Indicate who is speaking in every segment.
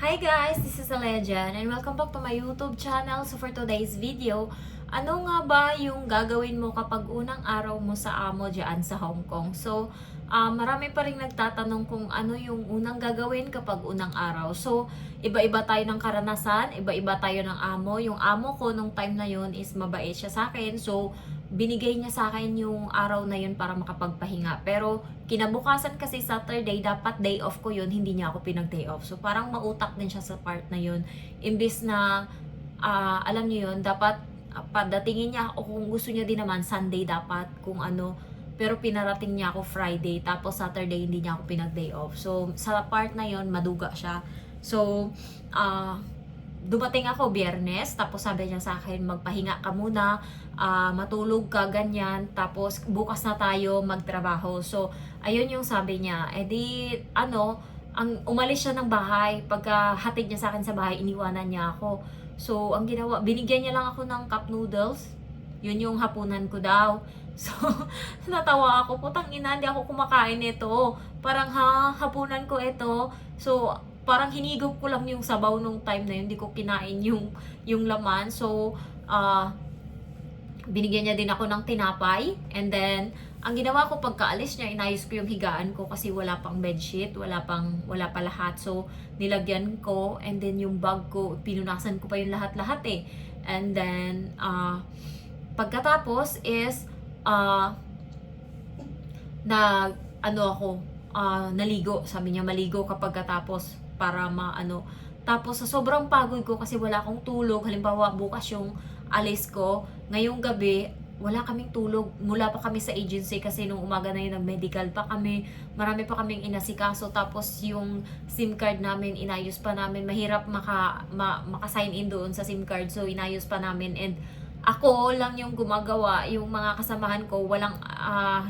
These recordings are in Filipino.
Speaker 1: Hi guys, this is Alejan and welcome back to my YouTube channel. So for today's video, ano nga ba yung gagawin mo kapag unang araw mo sa amo dyan sa Hong Kong? So marami pa rin nagtatanong kung ano yung unang gagawin kapag unang araw. So iba-iba tayo ng karanasan, iba-iba tayo ng amo. Yung amo ko nung time na yun is mabait siya sa akin. So binigay niya sa akin yung araw na yun para makapagpahinga. Pero kinabukasan kasi Saturday, dapat day off ko yun, hindi niya ako pinag-day off. So parang mautak din siya sa part na yun. Imbis na, alam niyo yun, dapat padatingin niya ako kung gusto niya din naman, Sunday dapat, kung ano. Pero pinarating niya ako Friday, tapos Saturday hindi niya ako pinag-day off. So sa part na yun, maduga siya. So, dumating ako Biyernes, tapos sabi niya sa akin, magpahinga ka muna, matulog ka, ganyan, tapos bukas na tayo magtrabaho. So, ayun yung sabi niya. Eh di, umalis siya ng bahay. Pagka hatid niya sa akin sa bahay, iniwanan niya ako. So, ang ginawa, binigyan niya lang ako ng cup noodles. Yun yung hapunan ko daw. So, natawa ako, putang ina, hindi ako kumakain ito. Parang hapunan ko ito. So, parang hinigop ko lang yung sabaw nung time na yun, hindi ko kinain yung laman. So, binigyan niya din ako ng tinapay. And then, ang ginawa ko pagkaalis niya, inayos ko yung higaan ko kasi wala pang bedsheet, wala pa lahat. So, nilagyan ko, and then yung bag ko, pinunasan ko pa yung lahat-lahat eh. And then, pagkatapos is, naligo. Sabi niya, maligo kapag katapos para tapos sa sobrang pagod ko kasi wala akong tulog, halimbawa bukas yung alis ko, ngayong gabi wala kaming tulog, mula pa kami sa agency kasi nung umaga na yun nag-medical pa kami, marami pa kaming inasikaso, tapos yung SIM card namin inayos pa namin, mahirap maka-sign in doon sa SIM card, so inayos pa namin. And ako lang yung gumagawa, yung mga kasamahan ko walang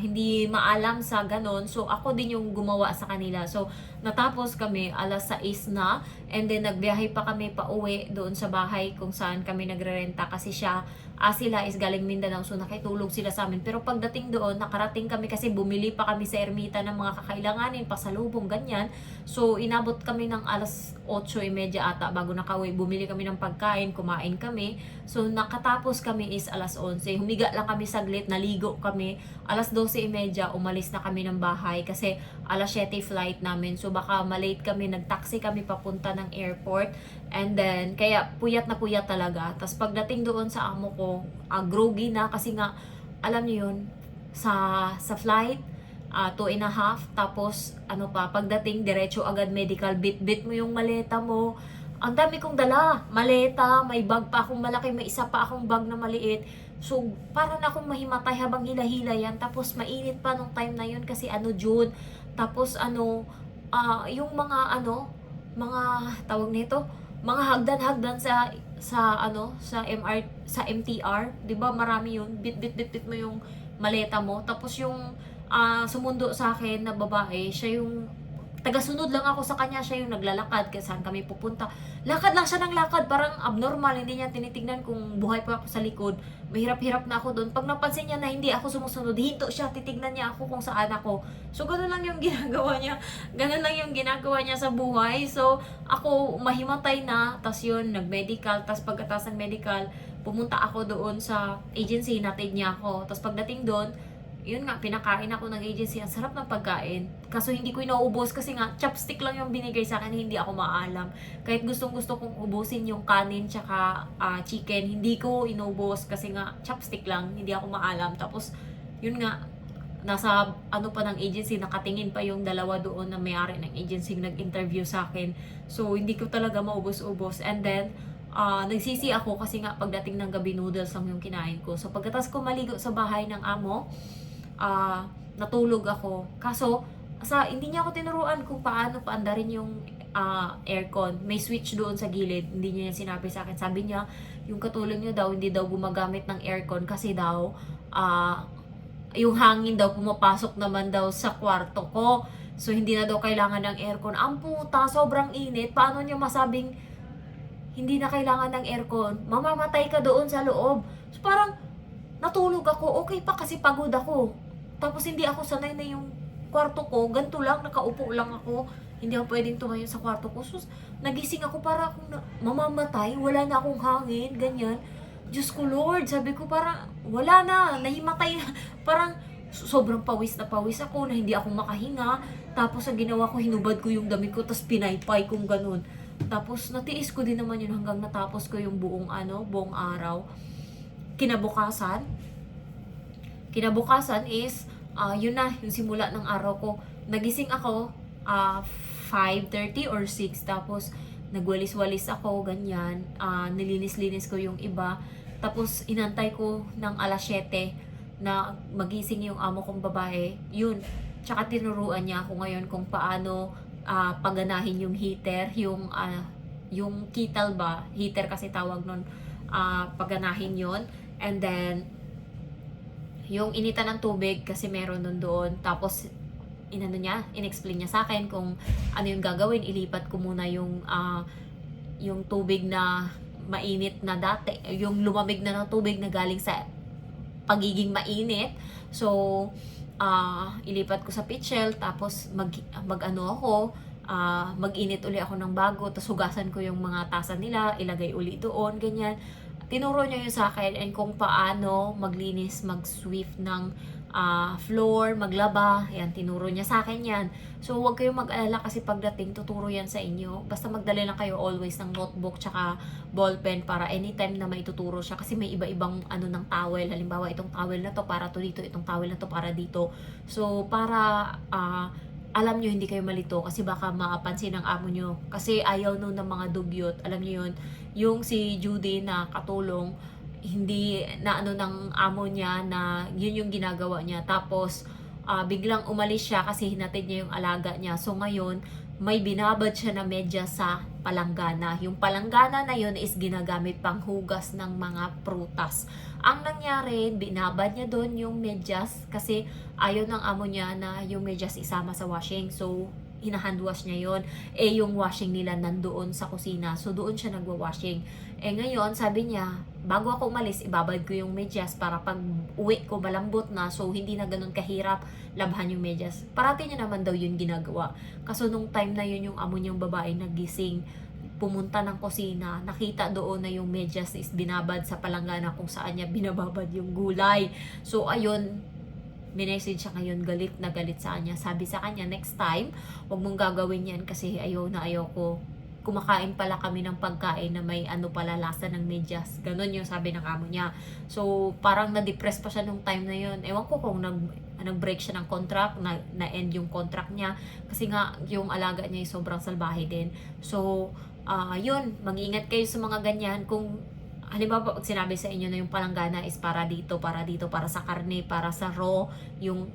Speaker 1: hindi maalam sa ganon, so ako din yung gumawa sa kanila. So natapos kami alas 6 na, and then nagbiyahe pa kami pa uwi doon sa bahay kung saan kami nagrerenta kasi sila is galing Mindanao, so nakitulog sila sa amin. Pero pagdating doon, nakarating kami kasi bumili pa kami sa Ermita ng mga kakailanganin, pasalubong, ganyan. So inabot kami ng alas 8:30 ata bago nakauwi. Bumili kami ng pagkain, kumain kami. So nakatapos kami is alas 11. Humiga lang kami saglit, naligo kami. Alas 12:30 umalis na kami ng bahay kasi alas 7 flight namin. So baka malate kami, nagtaxi kami papunta ng airport. And then, kaya puyat na puyat talaga. Tapos pagdating doon sa amo ko, groggy na kasi nga, alam niyo yun, sa flight, 2.5, tapos pagdating, diretso agad medical, bit mo yung maleta mo. Ang dami kong dala, maleta, may bag pa akong malaki, may isa pa akong bag na maliit. So, para na akong mahimatay habang hila-hila yan. Tapos, mainit pa nung time na yun kasi June. Tapos, yung mga tawag nito, mga hagdan-hagdan sa MTR, 'di ba? Marami 'yun. Bit mo yung maleta mo. Tapos yung sumundo sa akin na babae, siya yung tagasunod lang ako sa kanya, siya yung naglalakad kasi saan kami pupunta. Lakad lang siya ng lakad, parang abnormal, hindi niya tinitingnan kung buhay pa ako sa likod. Mahirap-hirap na ako doon. Pag napansin niya na hindi ako sumusunod, hinto siya, titignan niya ako kung saan ako. So, gano'n lang yung ginagawa niya. Gano'n lang yung ginagawa niya sa buhay. So, ako mahimatay na, tas yun, nag-medical, tas pagkatapos ng medical, pumunta ako doon sa agency, natid niya ako. Tas pagdating doon, yun nga, pinakain ako ng agency. Ang sarap ng pagkain. Kaso hindi ko inaubos kasi nga, chopstick lang yung binigay sa akin, hindi ako maalam. Kahit gustong-gusto kong ubusin yung kanin tsaka chicken, hindi ko inubos kasi nga, chopstick lang, hindi ako maalam. Tapos, yun nga, nasa pa ng agency, nakatingin pa yung dalawa doon na may-ari ng agency nag-interview sa akin. So, hindi ko talaga maubos-ubos. And then, nagsisi ako kasi nga pagdating ng gabi, noodles lang yung kinain ko. So, pagkatas ko maligo sa bahay ng amo, natulog ako. Kaso, hindi niya ako tinuruan kung paano paandarin yung aircon. May switch doon sa gilid. Hindi niya sinabi sa akin. Sabi niya, yung katulong niya daw, hindi daw gumagamit ng aircon kasi daw, yung hangin daw pumapasok naman daw sa kwarto ko. So, hindi na daw kailangan ng aircon. Ang puta, sobrang init. Paano niya masabing hindi na kailangan ng aircon? Mamamatay ka doon sa loob. So, parang natulog ako. Okay pa kasi pagod ako. Tapos hindi ako sanay na yung kwarto ko. Ganito lang, nakaupo lang ako. hindi ako pwedeng tumayo sa kwarto ko. So, nagising ako para akong mamamatay, wala na akong hangin, ganyan. Diyos ko Lord, sabi ko parang wala na, nahimatay na. Parang sobrang pawis na pawis ako na hindi ako makahinga. Tapos ang ginawa ko, hinubad ko yung damit ko, tapos pinaypay kong ganun. Tapos natiis ko din naman yun hanggang natapos ko yung buong araw. Kinabukasan is, yun na, yung simula ng araw ko. Nagising ako, 5:30 or 6, tapos nagwalis-walis ako, ganyan. Nilinis-linis ko yung iba. Tapos inantay ko ng alas 7 na magising yung amo kong babae. Yun. Tsaka tinuruan niya ako ngayon kung paano paganahin yung heater, yung kettle ba, heater kasi tawag nun, paganahin yon. And then yung initan ng tubig kasi meron nun doon. Tapos inexplain niya sa akin kung ano yung gagawin. Ilipat ko muna yung tubig na mainit na dati, yung lumamig na ng tubig na galing sa pagiging mainit. So, ilipat ko sa pitchel, tapos mag-init uli ako ng bago, tapos hugasan ko yung mga tasa nila, ilagay uli doon, ganyan. Tinuro niya yun sa akin and kung paano maglinis, mag-sweep ng floor, maglaba. Yan, tinuro niya sa akin yan. So, huwag kayong mag-alala kasi pagdating, tuturo yan sa inyo. Basta magdala lang kayo always ng notebook tsaka ballpen para anytime na may tuturo siya. Kasi may iba-ibang ng towel. Halimbawa, itong towel na to para to dito, itong towel na to para dito. So, para alam nyo hindi kayo malito kasi baka mapansin ng amo nyo. Kasi ayaw nun ng mga dugyot. Alam nyo yun, yung si Judy na katulong, hindi na ng amo niya na yun yung ginagawa niya. Tapos, biglang umalis siya kasi hinatid niya yung alaga niya. So, ngayon, may binabad siya na medyas sa palanggana. Yung palanggana na yun is ginagamit pang hugas ng mga prutas. Ang nangyari, binabad niya doon yung medyas kasi ayaw ng amo niya na yung medyas isama sa washing. So, hinahandwash niya yon. Yung washing nila nandoon sa kusina. So, doon siya nagwa-washing. Ngayon, sabi niya, bago ako umalis, ibabad ko yung medyas para pag uwi ko malambot na. So, hindi na ganun kahirap labhan yung medyas. Parati niya naman daw yun ginagawa. Kaso nung time na yun, yung amo niyang babae nagising, pumunta ng kusina, nakita doon na yung medyas is binabad sa palanggana kung saan niya binababad yung gulay. So, ayun, minessage siya ngayon, galit na galit sa kanya. Sabi sa kanya, next time, huwag mong gagawin yan kasi ayaw ko. Kumakain pala kami ng pagkain na may pala lasa ng medyas. Ganon yung sabi ng amo niya. So, parang na-depress pa siya nung time na yun. Ewan ko kung nag-break siya ng contract, na-end yung contract niya. Kasi nga, yung alaga niya ay sobrang salbahe din. So, yun, mag-iingat kayo sa mga ganyan. Kung halimbawa, pag sinabi sa inyo na yung palanggana is para dito, para sa karne, para sa raw, yung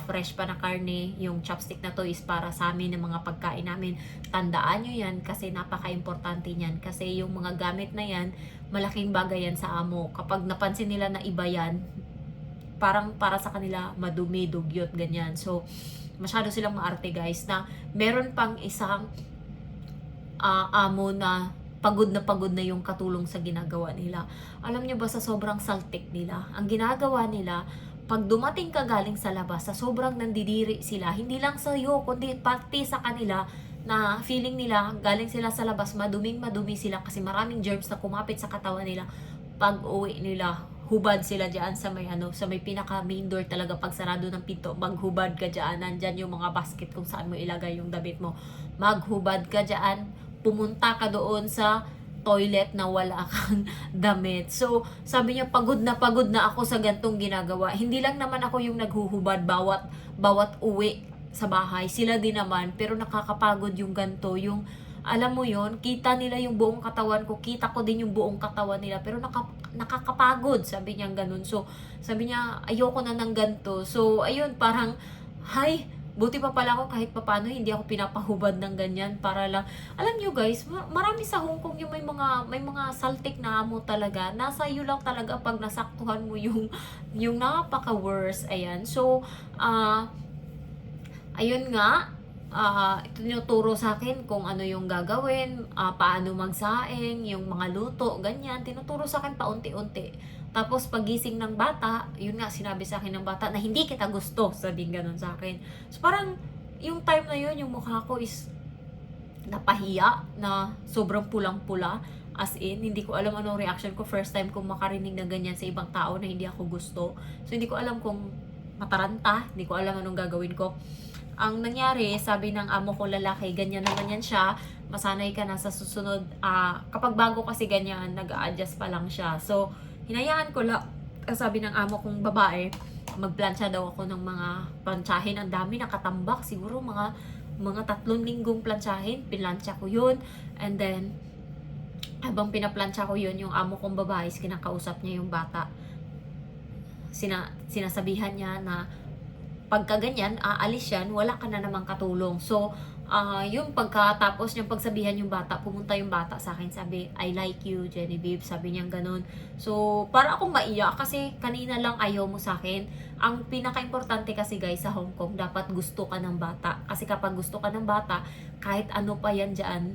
Speaker 1: fresh pa na karne, yung chopstick na to is para sa amin ng mga pagkain namin. Tandaan nyo yan kasi napaka-importante niyan. Kasi yung mga gamit na yan, malaking bagay yan sa amo. Kapag napansin nila na iba yan, parang para sa kanila madumi, dugyot, ganyan. So, masyado silang maarte guys na meron pang isang amo na pagod na yung katulong sa ginagawa nila. Alam nyo ba, sa sobrang saltik nila, ang ginagawa nila, pag dumating ka galing sa labas, sa sobrang nandidiri sila, hindi lang sa iyo, kundi pati sa kanila, na feeling nila, galing sila sa labas, madumi sila kasi maraming germs na kumapit sa katawan nila. Pag uwi nila, hubad sila dyan sa may pinaka main door talaga. Pag sarado ng pinto, maghubad ka dyan. Nandyan yung mga basket kung saan mo ilagay yung damit mo. Maghubad ka dyan, pumunta ka doon sa toilet na wala kang damit. So, sabi niya, pagod na ako sa gantong ginagawa. Hindi lang naman ako yung naghuhubad bawat uwi sa bahay. Sila din naman, pero nakakapagod yung ganto. Yung, alam mo yon, kita nila yung buong katawan ko, kita ko din yung buong katawan nila, pero nakakapagod, sabi niya ganun. So, sabi niya, ayoko na ng ganto. So, ayun, parang, buti pa pala ako kahit papano hindi ako pinapahubad ng ganyan para lang. Alam nyo guys, marami sa Hong Kong yung may mga saltik na amo talaga. Nasa iyo lang talaga pag nasaktuhan mo yung napaka-worst. Ayan. So, ayun nga, tinuturo sa akin kung ano yung gagawin, paano magsaing, yung mga luto, ganyan. Tinuturo sa akin paunti-unti. Tapos pagising ng bata, yun nga, sinabi sa akin ng bata na hindi kita gusto, sabihin ganun sa akin. So parang yung time na yun, yung mukha ko is napahiya na sobrang pulang-pula. As in, hindi ko alam anong reaction ko. First time kong makarinig na ganyan sa ibang tao na hindi ako gusto. So, hindi ko alam kung mataranta. Hindi ko alam anong gagawin ko. Ang nangyari, sabi ng amo ko lalaki, ganyan naman yan siya. Masanay ka na sa susunod. Kapag bago kasi ganyan, nag-a-adjust pa lang siya. So, hinayaan ko lang. Sabi ng amo kong babae, magplansya daw ako ng mga plantsahin. Ang dami nakatambak. Siguro mga 3 linggong plantsahin. Pinlansya ko yun. And then, habang pinaplansya ko yun, yung amo kong babae, kinakausap niya yung bata. Sinasabihan niya na pagka ganyan, aalis yan, wala ka na namang katulong. So, yung pagkatapos niyang pagsabihan yung bata, pumunta yung bata sa akin, sabi, I like you, Genevieve, sabi niya ganun. So, para akong maiyak kasi kanina lang ayaw mo sa akin. Ang pinaka-importante kasi guys sa Hong Kong, dapat gusto ka ng bata. Kasi kapag gusto ka ng bata, kahit ano pa yan dyan,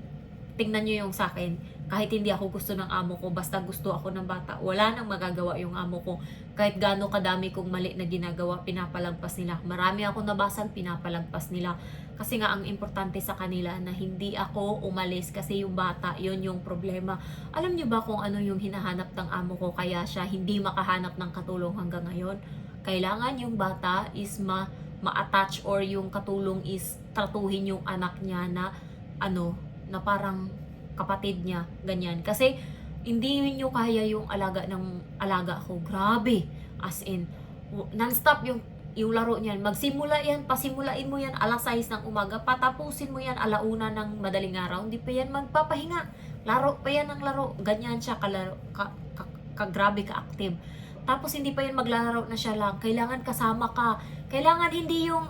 Speaker 1: tingnan nyo yung sa akin, kahit hindi ako gusto ng amo ko, basta gusto ako ng bata, wala nang magagawa yung amo ko. Kahit gaano kadami kong mali na ginagawa, pinapalagpas nila. Marami akong nabasang pinapalagpas nila. Kasi nga ang importante sa kanila na hindi ako umalis kasi yung bata, yun yung problema. Alam nyo ba kung ano yung hinahanap ng amo ko kaya siya hindi makahanap ng katulong hanggang ngayon? Kailangan yung bata is ma-attach or yung katulong is tratuhin yung anak niya na na parang kapatid niya, ganyan. Kasi hindi nyo kaya yung alaga ko. Grabe. As in, non-stop yung laro niyan. Magsimula yan, pasimulain mo yan 6:00 ng umaga, patapusin mo yan 1:00 ng madaling araw. Hindi pa yan magpapahinga. Laro pa yan ng laro. Ganyan siya grabe ka-active. Tapos hindi pa yan maglalaro na siya lang. Kailangan kasama ka. Kailangan hindi yung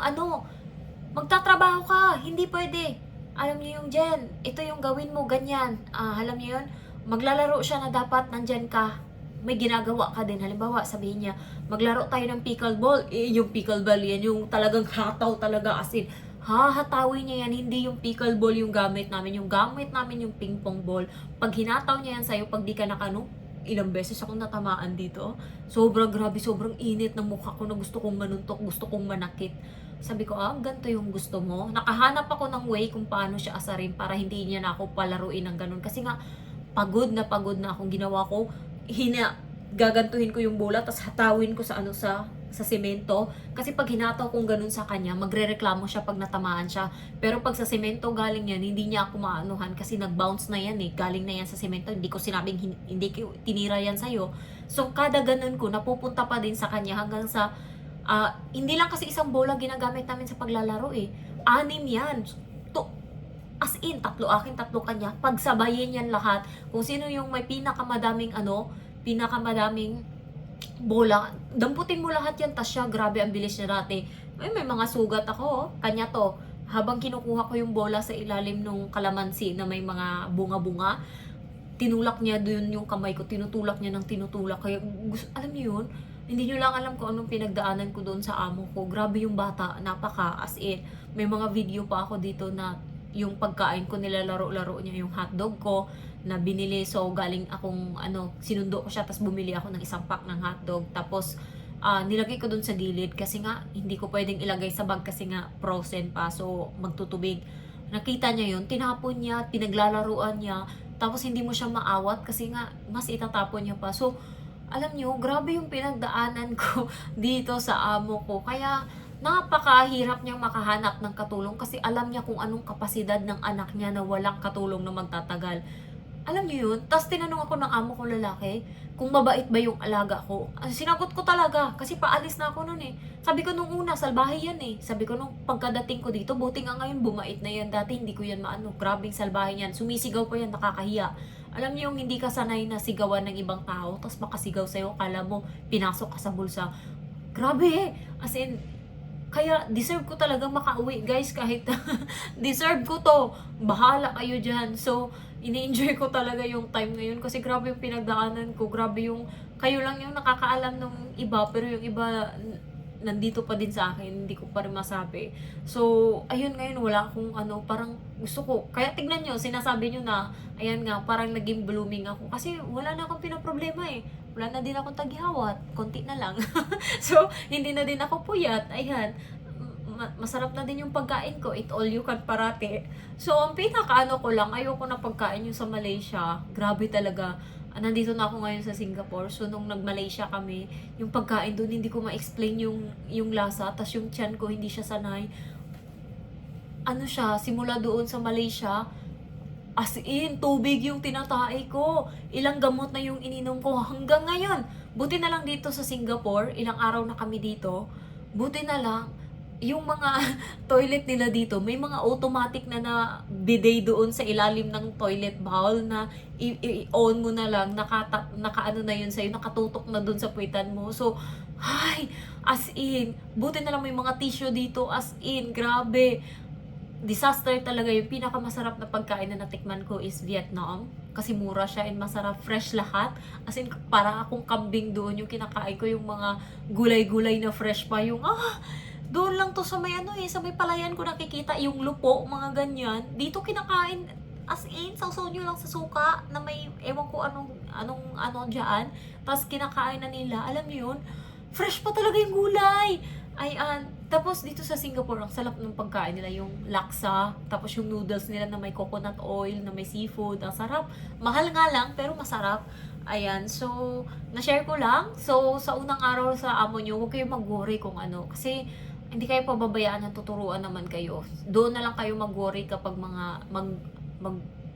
Speaker 1: magtatrabaho ka. Hindi pwede. Alam niyo yung Jen, ito yung gawin mo, ganyan. Alam niyo yun, maglalaro siya na dapat nandyan ka. May ginagawa ka din. Halimbawa, sabihin niya, maglaro tayo ng pickleball. Yung pickleball yan, yung talagang hataw talaga. As in, hahatawin niya yan. Hindi yung pickleball yung gamit namin. Yung gamit namin yung ping pong ball. Pag hinataw niya yan sa'yo, pag di ka ilang beses akong natamaan dito. Sobrang grabe, sobrang init ng mukha ko na gusto kong manuntok, gusto kong manakit. Sabi ko, ganito yung gusto mo. Nakahanap ako ng way kung paano siya asarin para hindi niya na ako palaruin ng ganun. Kasi nga, pagod na akong ginawa ko. Gagantuhin ko yung bola, tapos hatawin ko sa semento. Kasi pag hinataw kong ganun sa kanya, magrereklamo siya pag natamaan siya. Pero pag sa semento galing yan, hindi niya ako maanuhan kasi nag-bounce na yan eh. Galing na yan sa semento. Hindi ko sinabing hindi ko tinira yan sa'yo. So, kada ganun ko, napupunta pa din sa kanya hanggang sa hindi lang kasi isang bola ginagamit namin sa paglalaro eh. 6 yan. As in, 3 akin, 3 kanya. Pagsabayin yan lahat. Kung sino yung may pinakamadaming bola, damputin mo lahat yan. Tas siya, grabe ang bilis niya dati. May mga sugat ako. Kanya to. Habang kinukuha ko yung bola sa ilalim ng kalamansi na may mga bunga-bunga, tinulak niya dun yung kamay ko. Tinutulak niya ng tinutulak. Kaya, alam niyo yun? Hindi nyo lang alam kung anong pinagdaanan ko doon sa amo ko. Grabe yung bata, as in. May mga video pa ako dito na yung pagkain ko, nilalaro-laro niya yung hotdog ko na binili. So, galing akong, sinundo ko siya, tapos bumili ako ng isang pack ng hotdog. Tapos, nilagay ko doon sa gilid kasi nga, hindi ko pwedeng ilagay sa bag kasi nga, frozen pa. So, magtutubig. Nakita niya yun, tinapon niya, pinaglalaruan niya. Tapos, hindi mo siya maawat kasi nga, mas itatapon niya pa. So, alam nyo, grabe yung pinagdaanan ko dito sa amo ko. Kaya, napakahirap niyang makahanap ng katulong kasi alam niya kung anong kapasidad ng anak niya na walang katulong na magtatagal. Alam niyo yun? Tapos tinanong ako ng amo ko lalaki kung mabait ba yung alaga ko. Sinagot ko talaga kasi paalis na ako nun eh. Sabi ko nung una, salbahe yan eh. Sabi ko nung pagkadating ko dito, buti nga ngayon bumait na yan. Dati hindi ko yan grabing salbahe yan. Sumisigaw pa yan, nakakahiya. Alam niyo yung hindi ka sanay na sigawan ng ibang tao, tapos makasigaw sa'yo, kala mo pinasok ka sa bulsa. Grabe eh. As in, kaya deserve ko talaga makauwi guys, kahit deserve ko to. Bahala kayo dyan. So, ini-enjoy ko talaga yung time ngayon kasi grabe yung pinagdaanan ko. Grabe yung, kayo lang yung nakakaalam ng iba, pero yung iba nandito pa din sa akin, hindi ko pa rin masabi. So, ayun ngayon, wala akong parang gusto ko. Kaya tignan nyo, sinasabi nyo na, ayan nga, parang naging blooming ako. Kasi wala na akong pinaproblema eh. Wala na din akong tagihawat. Konti na lang. So, hindi na din ako puyat. Ayan. masarap na din yung pagkain ko. Eat all you can parati. So, ang pinaka-ano ko lang, ayoko na pagkain yung sa Malaysia. Grabe talaga. Nandito na ako ngayon sa Singapore. So, nung nag-Malaysia kami, yung pagkain doon, hindi ko ma-explain yung lasa. Tas yung tiyan ko, hindi siya sanay. Ano siya, simula doon sa Malaysia, as in, tubig yung tinatay ko. Ilang gamot na yung ininom ko hanggang ngayon. Buti na lang dito sa Singapore, ilang araw na kami dito. Buti na lang, yung mga toilet nila dito, may mga automatic na bidet doon sa ilalim ng toilet bowl na i-on mo na lang, naka-ano na yun sa'yo, nakatutok na doon sa puwitan mo. So, ay, as in, buti na lang may mga tissue dito, as in, grabe. Disaster talaga. Yung pinakamasarap na pagkain na natikman ko is Vietnam. Kasi mura siya and masarap, fresh lahat. As in, para akong kambing doon yung kinakain ko, yung mga gulay-gulay na fresh pa. Yung, doon lang to sa may sa may palayan ko nakikita yung lupo, mga ganyan. Dito kinakain, as in, sausaw nyo lang sa suka na may, ewan ko anong dyan. Tapos kinakain na nila, alam niyo yun, fresh pa talaga yung gulay. Tapos dito sa Singapore, ang salap ng pagkain nila, yung laksa, tapos yung noodles nila na may coconut oil, na may seafood, ang sarap. Mahal nga lang, pero masarap. Ayan, so, na-share ko lang. So, sa unang araw sa amo nyo, huwag kayong mag-worry kung ano. Kasi, hindi kayo pababayaan ng tuturuan naman kayo. Doon na lang kayo mag-worry kapag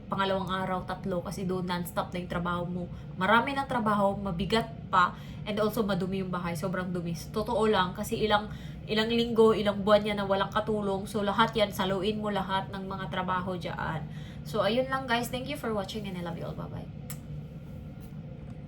Speaker 1: pangalawang araw, tatlo, kasi doon non-stop na yung trabaho mo. Marami ng trabaho, mabigat pa, and also madumi yung bahay, sobrang dumi. Totoo lang, kasi ilang linggo, ilang buwan yan na walang katulong, so lahat yan, saluin mo lahat ng mga trabaho dyan. So, ayun lang guys, thank you for watching and I love you all, bye-bye.